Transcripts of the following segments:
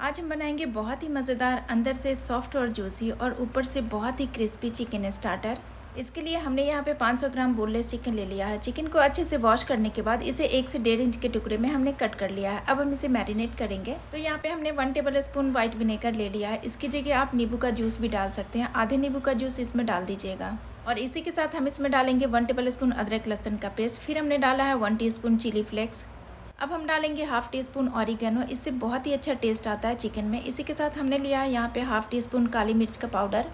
आज हम बनाएंगे बहुत ही मज़ेदार, अंदर से सॉफ्ट और जूसी और ऊपर से बहुत ही क्रिस्पी चिकन स्टार्टर। इसके लिए हमने यहाँ पे 500 ग्राम बोनलेस चिकन ले लिया है। चिकन को अच्छे से वॉश करने के बाद इसे 1 से 1.5 इंच के टुकड़े में हमने कट कर लिया है। अब हम इसे मैरिनेट करेंगे। तो यहाँ पे हमने 1 टेबल स्पून व्हाइट विनेगर ले लिया है। इसकी जगह आप नींबू का जूस भी डाल सकते हैं। आधे नींबू का जूस इसमें डाल दीजिएगा। और इसी के साथ हम इसमें डालेंगे 1 टेबल स्पून अदरक लहसुन का पेस्ट। फिर हमने डाला है 1 टीस्पून चिली फ्लेक्स। अब हम डालेंगे हाफ़ टी स्पून ऑरिगेनो। इससे बहुत ही अच्छा टेस्ट आता है चिकन में। इसी के साथ हमने लिया है यहाँ पे हाफ़ टी स्पून काली मिर्च का पाउडर।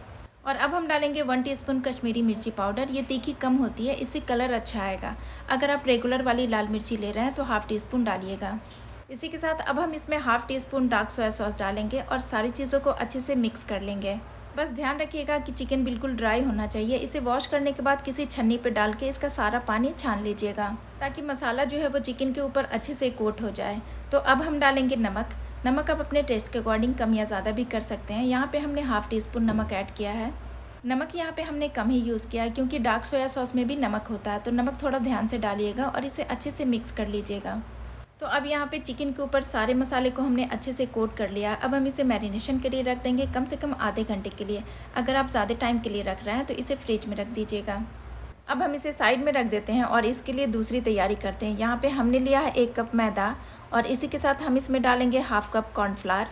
और अब हम डालेंगे 1 टीस्पून कश्मीरी मिर्ची पाउडर। ये तीखी कम होती है, इससे कलर अच्छा आएगा। अगर आप रेगुलर वाली लाल मिर्ची ले रहे हैं तो हाफ़ टी स्पून डालिएगा। इसी के साथ अब हम इसमें half tea spoon dark soya sauce डालेंगे और सारी चीज़ों को अच्छे से मिक्स कर लेंगे। बस ध्यान रखिएगा कि चिकन बिल्कुल ड्राई होना चाहिए। इसे वॉश करने के बाद किसी छन्नी पर डाल के इसका सारा पानी छान लीजिएगा, ताकि मसाला जो है वो चिकन के ऊपर अच्छे से कोट हो जाए। तो अब हम डालेंगे नमक। नमक आप अपने टेस्ट के अकॉर्डिंग कम या ज़्यादा भी कर सकते हैं। यहाँ पे हमने हाफ़ टी स्पून नमक ऐड किया है। नमक यहाँ पे हमने कम ही यूज़ किया है, क्योंकि डार्क सोया सॉस में भी नमक होता है। तो नमक थोड़ा ध्यान से डालिएगा और इसे अच्छे से मिक्स कर लीजिएगा। तो अब यहाँ पे चिकन के ऊपर सारे मसाले को हमने अच्छे से कोट कर लिया। अब हम इसे मैरिनेशन के लिए रख देंगे, कम से कम आधे घंटे के लिए। अगर आप ज़्यादा टाइम के लिए रख रहे हैं तो इसे फ्रिज में रख दीजिएगा। अब हम इसे साइड में रख देते हैं और इसके लिए दूसरी तैयारी करते हैं। यहाँ पे हमने लिया है 1 कप मैदा और इसी के साथ हम इसमें डालेंगे हाफ़ कप कॉर्नफ्लावर।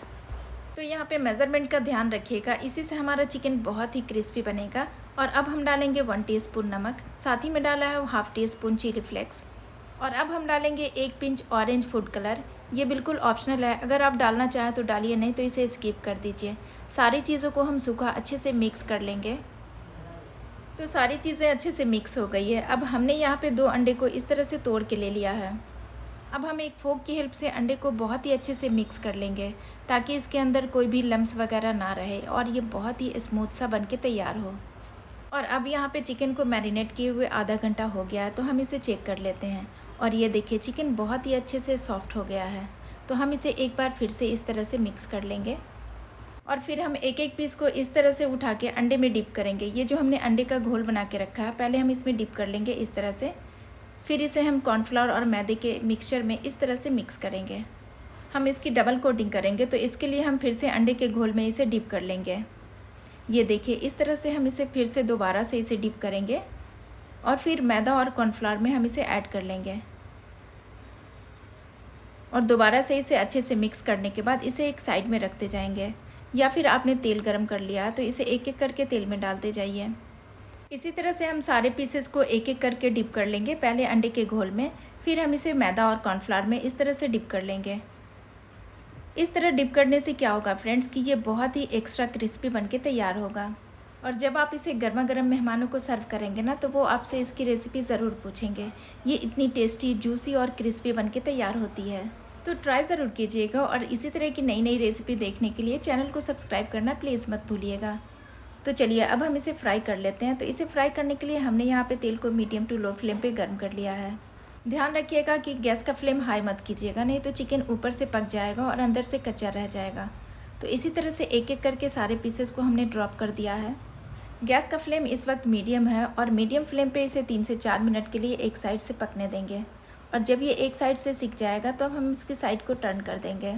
तो यहाँ पे मेज़रमेंट का ध्यान रखिएगा, इसी से हमारा चिकन बहुत ही क्रिस्पी बनेगा। और अब हम डालेंगे 1 टीस्पून नमक, साथ ही में डाला है half teaspoon chilli flakes. और अब हम डालेंगे 1 पिंच ऑरेंज फूड कलर। ये बिल्कुल ऑप्शनल है, अगर आप डालना चाहें तो डालिए, नहीं तो इसे स्किप कर दीजिए। सारी चीज़ों को हम सूखा अच्छे से मिक्स कर लेंगे। तो सारी चीज़ें अच्छे से मिक्स हो गई है। अब हमने यहाँ पे 2 अंडे को इस तरह से तोड़ के ले लिया है। अब हम एक फोक की हेल्प से अंडे को बहुत ही अच्छे से मिक्स कर लेंगे, ताकि इसके अंदर कोई भी लम्स वगैरह ना रहे और ये बहुत ही स्मूथ सा बन के तैयार हो। और अब यहाँ पे चिकन को मैरिनेट किए हुए आधा घंटा हो गया है, तो हम इसे चेक कर लेते हैं। और ये देखिए चिकन बहुत ही अच्छे से सॉफ्ट हो गया है। तो हम इसे एक बार फिर से इस तरह से मिक्स कर लेंगे और फिर हम एक एक पीस को इस तरह से उठा के अंडे में डिप करेंगे। ये जो हमने अंडे का घोल बना के रखा है, पहले हम इसमें डिप कर लेंगे इस तरह से। फिर इसे हम कॉर्नफ्लावर और मैदे के मिक्सचर में इस तरह से मिक्स करेंगे। हम इसकी डबल कोटिंग करेंगे, तो इसके लिए हम फिर से अंडे के घोल में इसे डिप कर लेंगे। ये देखिए इस तरह से हम इसे फिर से दोबारा से इसे डिप करेंगे और फिर मैदा और कॉर्नफ्लावर में हम इसे ऐड कर लेंगे। और दोबारा से इसे अच्छे से मिक्स करने के बाद इसे एक साइड में रखते जाएंगे। या फिर आपने तेल गरम कर लिया तो इसे एक एक करके तेल में डालते जाइए। इसी तरह से हम सारे पीसेस को एक एक करके डिप कर लेंगे, पहले अंडे के घोल में, फिर हम इसे मैदा और कॉर्नफ्लावर में इस तरह से डिप कर लेंगे। इस तरह डिप करने से क्या होगा फ्रेंड्स कि ये बहुत ही एक्स्ट्रा क्रिस्पी बनके तैयार होगा। और जब आप इसे गर्मा गर्म मेहमानों को सर्व करेंगे ना, तो वो आपसे इसकी रेसिपी ज़रूर पूछेंगे। ये इतनी टेस्टी, जूसी और क्रिस्पी बनके तैयार होती है। तो ट्राई ज़रूर कीजिएगा और इसी तरह की नई नई रेसिपी देखने के लिए चैनल को सब्सक्राइब करना प्लीज़ मत भूलिएगा। तो चलिए अब हम इसे फ्राई कर लेते हैं। तो इसे फ्राई करने के लिए हमने यहाँ पे तेल को मीडियम टू लो फ्लेम पे गर्म कर लिया है। ध्यान रखिएगा कि गैस का फ्लेम हाई मत कीजिएगा, नहीं तो चिकन ऊपर से पक जाएगा और अंदर से कच्चा रह जाएगा। तो इसी तरह से एक एक करके सारे पीसेस को हमने ड्रॉप कर दिया है। गैस का फ्लेम इस वक्त मीडियम है और मीडियम फ्लेम पे इसे 3 से 4 मिनट के लिए एक साइड से पकने देंगे। और जब ये एक साइड से सिक जाएगा तो अब हम इसकी साइड को टर्न कर देंगे।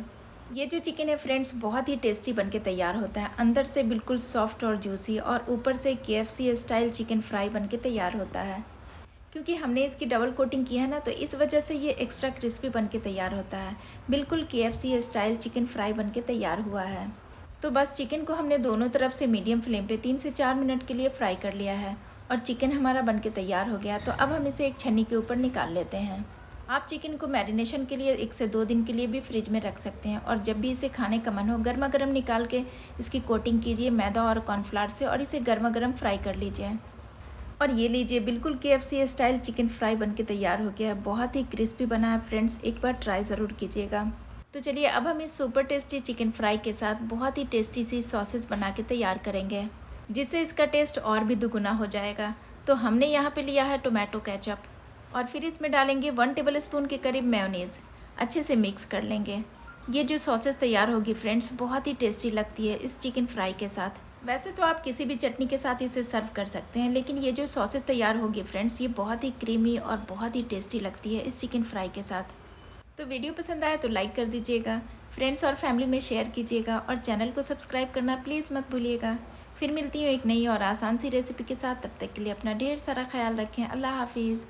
ये जो चिकन है फ्रेंड्स बहुत ही टेस्टी बनके तैयार होता है। अंदर से बिल्कुल सॉफ्ट और जूसी और ऊपर से KFC स्टाइल चिकन फ्राई बनके तैयार होता है। क्योंकि हमने इसकी डबल कोटिंग की है ना, तो इस वजह से ये एक्स्ट्रा क्रिस्पी बनके तैयार होता है। बिल्कुल KFC स्टाइल चिकन फ्राई बनके तैयार हुआ है। तो बस चिकन को हमने दोनों तरफ से मीडियम फ्लेम पे 3 से 4 मिनट के लिए फ्राई कर लिया है और चिकन हमारा बनके तैयार हो गया। तो अब हम इसे एक छन्नी के ऊपर निकाल लेते हैं। आप चिकन को मैरिनेशन के लिए 1 से 2 दिन के लिए भी फ्रिज में रख सकते हैं और जब भी इसे खाने का मन हो, गर्मा गर्म निकाल के इसकी कोटिंग कीजिए मैदा और कॉर्नफ्लावर से और इसे गर्मा गर्म फ्राई कर लीजिए। और ये लीजिए बिल्कुल KFC स्टाइल चिकन फ्राई बनके तैयार हो गया है। बहुत ही क्रिस्पी बना है फ्रेंड्स, एक बार ट्राई ज़रूर कीजिएगा। तो चलिए अब हम इस सुपर टेस्टी चिकन फ्राई के साथ बहुत ही टेस्टी सी सॉसेस बना के तैयार करेंगे, जिससे इसका टेस्ट और भी दुगुना हो जाएगा। तो हमने यहाँ पे लिया है टोमेटो केचप और फिर इसमें डालेंगे 1 टेबल स्पून के करीब मेयोनीज़। अच्छे से मिक्स कर लेंगे। ये जो सॉसेस तैयार होगी फ्रेंड्स बहुत ही टेस्टी लगती है इस चिकन फ्राई के साथ। वैसे तो आप किसी भी चटनी के साथ इसे सर्व कर सकते हैं, लेकिन ये जो सॉसेस तैयार होगी फ्रेंड्स ये बहुत ही क्रीमी और बहुत ही टेस्टी लगती है इस चिकन फ्राई के साथ। तो वीडियो पसंद आया तो लाइक कर दीजिएगा, फ्रेंड्स और फैमिली में शेयर कीजिएगा और चैनल को सब्सक्राइब करना प्लीज़ मत भूलिएगा। फिर मिलती हूँ एक नई और आसान सी रेसिपी के साथ, तब तक के लिए अपना ढेर सारा ख्याल रखें। अल्लाह हाफिज़।